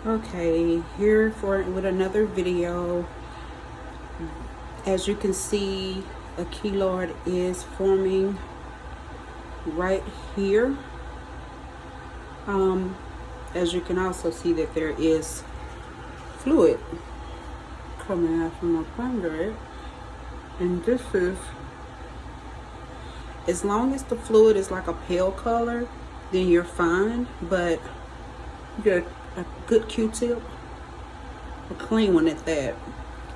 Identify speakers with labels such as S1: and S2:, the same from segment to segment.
S1: Okay, here for with another video. As you can see, a keloid is forming right here. As you can also see that there is fluid coming out from up under it, and this is, as long as the fluid is like a pale color, then you're fine. But get a good Q-tip, a clean one at that,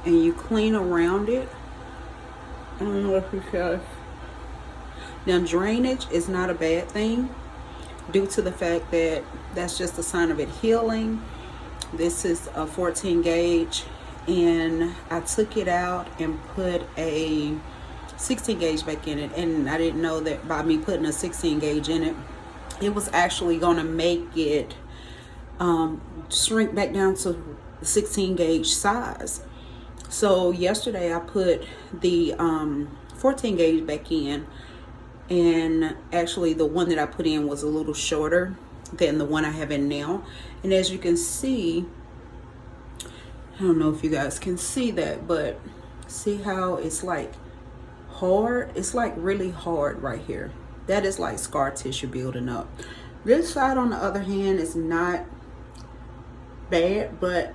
S1: and you clean around it. I don't know if you guys. Now, drainage is not a bad thing due to the fact that that's just a sign of it healing. This is a 14 gauge, and I took it out and put a 16 gauge back in it, and I didn't know that by me putting a 16 gauge in it, it was actually going to make it shrink back down to 16 gauge size. So yesterday I put the 14 gauge back in, and actually the one that I put in was a little shorter than the one I have in now. And as you can see, I don't know if you guys can see that, but see how it's like hard? It's like really hard right here. That is like scar tissue building up. This side, on the other hand, is not bad, but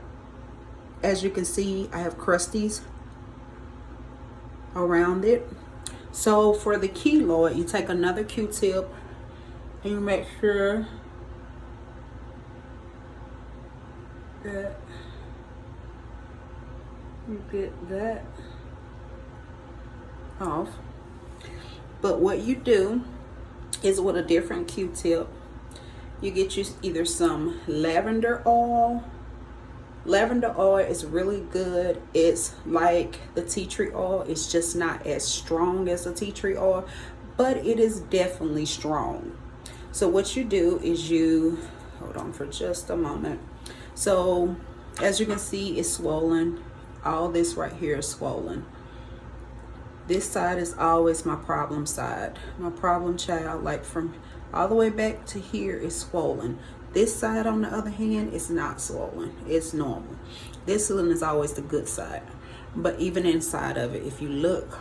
S1: as you can see, I have crusties around it. So for the keloid, you take another Q-tip and you make sure that you get that off. But what you do is, with a different Q-tip, you get you either some lavender oil. Lavender oil is really good. It's like the tea tree oil. It's just not as strong as the tea tree oil, but it is definitely strong. So what you do is you, hold on for just a moment. So as you can see, it's swollen. All this right here is swollen. This side is always my problem side. My problem child, like from all the way back to here, is swollen. This side, on the other hand, is not swollen. It's normal. This one is always the good side. But even inside of it, if you look,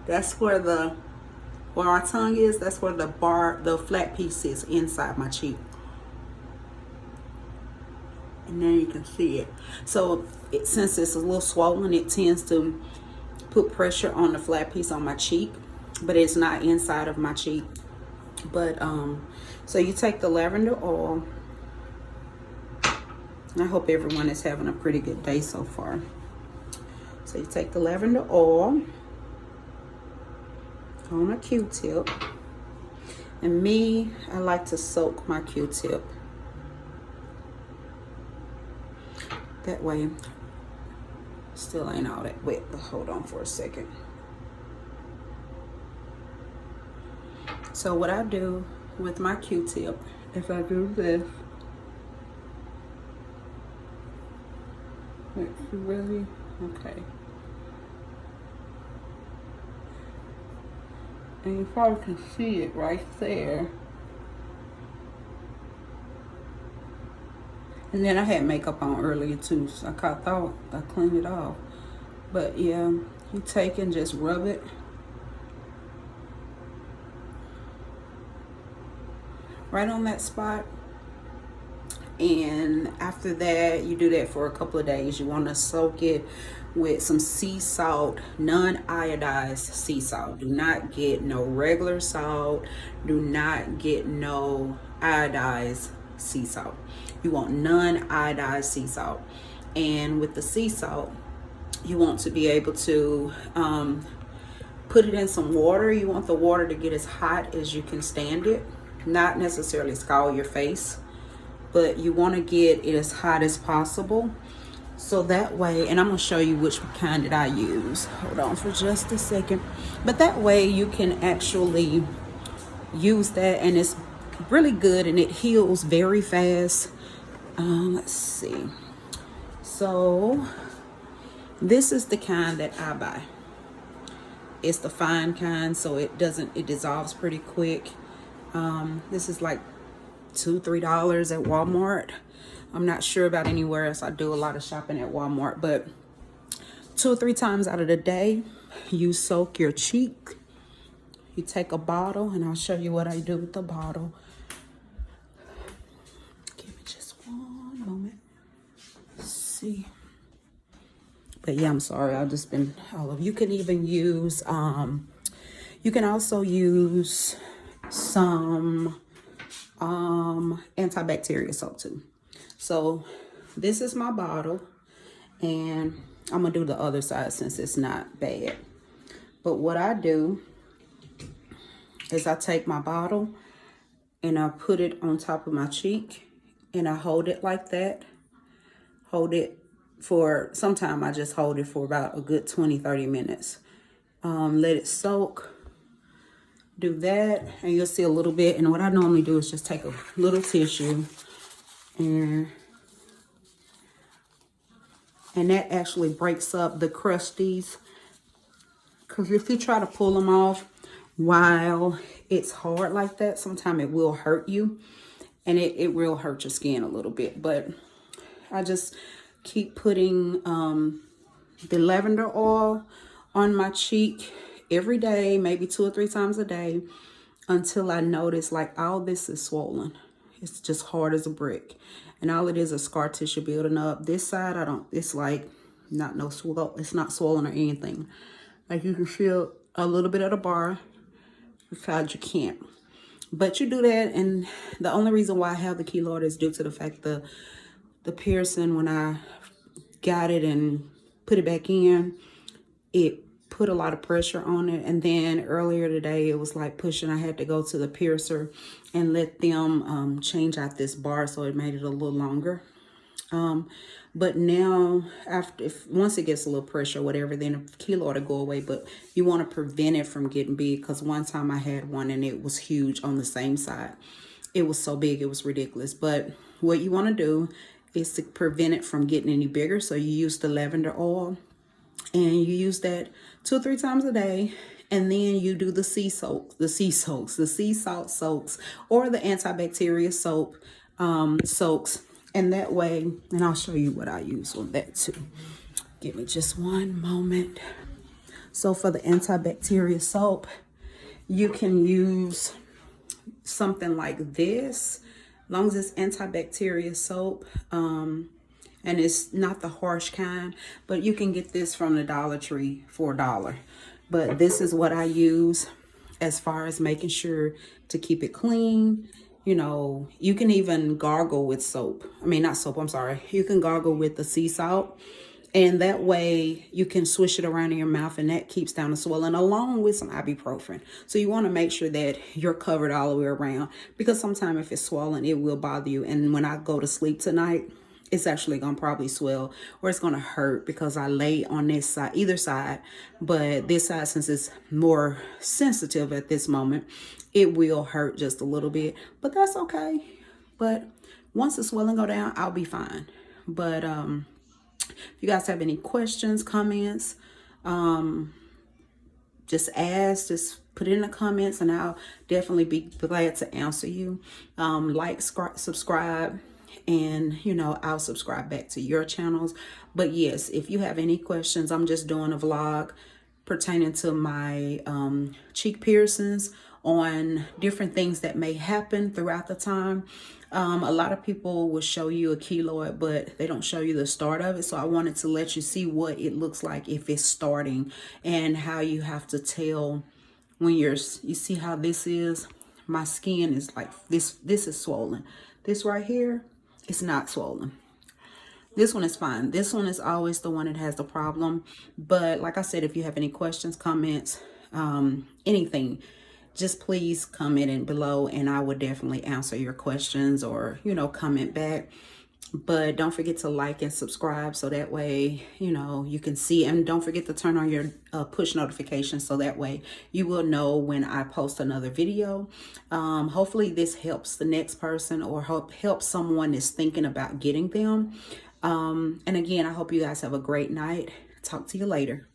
S1: that's where our tongue is. That's where the flat piece is inside my cheek. And then you can see it. So since it's a little swollen, it tends to put pressure on the flat piece on my cheek, but it's not inside of my cheek. But so you take the lavender oil. I hope everyone is having a pretty good day so far. So you take the lavender oil on a Q-tip, and me, I like to soak my Q-tip. That way, still ain't all that wet, but hold on for a second. So what I do with my Q-tip, if I do this, it's really, okay. And you probably can see it right there. And then I had makeup on earlier too, so I thought I cleaned it off. But yeah, you take and just rub it. Right on that spot. And after that, you do that for a couple of days. You want to soak it with some sea salt, non-iodized sea salt. Do not get no regular salt. Do not get no iodized sea salt. You want non-iodized sea salt. And with the sea salt, you want to be able to put it in some water. You want the water to get as hot as you can stand it. Not necessarily scald your face, but you want to get it as hot as possible. So that way, and I'm going to show you which kind that I use. Hold on for just a second. But that way you can actually use that, and it's really good, and it heals very fast. Let's see. So this is the kind that I buy. It's the fine kind, so it dissolves pretty quick. This is like $2-3 at Walmart. I'm not sure about anywhere else. I do a lot of shopping at Walmart, but 2 or 3 times out of the day, you soak your cheek. You take a bottle, and I'll show you what I do with the bottle. Give me just one moment. Let's see. But yeah, I'm sorry. I've just been all of. You can even use. You can also use some antibacterial soap too. So this is my bottle, and I'm gonna do the other side since it's not bad. But what I do is I take my bottle and I put it on top of my cheek, and I hold it like that. Hold it for, sometime I just hold it for about a good 20-30 minutes. Let it soak. Do that, and you'll see a little bit. And what I normally do is just take a little tissue, and that actually breaks up the crusties. Because if you try to pull them off while it's hard like that, sometimes it will hurt you, and it will hurt your skin a little bit. But I just keep putting the lavender oil on my cheek every day, maybe 2 or 3 times a day, until I notice like all this is swollen. It's just hard as a brick, and all it is scar tissue building up. This side, it's like not no swell. It's not swollen or anything. Like you can feel a little bit of the bar. This side you can't. But you do that, and the only reason why I have the keloid is due to the fact the piercing, when I got it and put it back in, it put a lot of pressure on it. And then earlier today, it was like pushing. I had to go to the piercer and let them change out this bar, so it made it a little longer. But now, once it gets a little pressure or whatever, then the keloid will go away. But you want to prevent it from getting big, because one time I had one and it was huge on the same side. It was so big, it was ridiculous. But what you want to do is to prevent it from getting any bigger. So you use the lavender oil, and you use that 2 or 3 times a day. And then you do the sea salt soaks, or the antibacterial soap soaks. And that way, and I'll show you what I use on that too. Give me just one moment. So for the antibacterial soap, you can use something like this, as long as it's antibacterial soap, and it's not the harsh kind, but you can get this from the Dollar Tree for $1. But this is what I use as far as making sure to keep it clean. You know, you can even gargle with soap. I mean, not soap, I'm sorry. You can gargle with the sea salt. And that way you can swish it around in your mouth, and that keeps down the swelling, along with some ibuprofen. So you want to make sure that you're covered all the way around, because sometimes if it's swollen, it will bother you. And when I go to sleep tonight, it's actually going to probably swell, or it's going to hurt, because I lay on this side, either side. But this side, since it's more sensitive at this moment, it will hurt just a little bit, but that's okay. But once the swelling go down, I'll be fine. But if you guys have any questions, comments, just ask, just put it in the comments, and I'll definitely be glad to answer you. Like, subscribe, and I'll subscribe back to your channels. But yes, if you have any questions, I'm just doing a vlog pertaining to my cheek piercings, on different things that may happen throughout the time. A lot of people will show you a keloid, but they don't show you the start of it. So I wanted to let you see what it looks like if it's starting, and how you have to tell when you see how this is. My skin is like this is swollen. This right here, it's not swollen. This one is fine. This one is always the one that has the problem. But like I said, if you have any questions, comments, anything, just please comment in below, and I would definitely answer your questions, or comment back. But don't forget to like and subscribe, so that way you can see, and don't forget to turn on your push notifications, so that way you will know when I post another video. Hopefully this helps the next person, or help someone that's thinking about getting them. And again, I hope you guys have a great night. Talk to you later.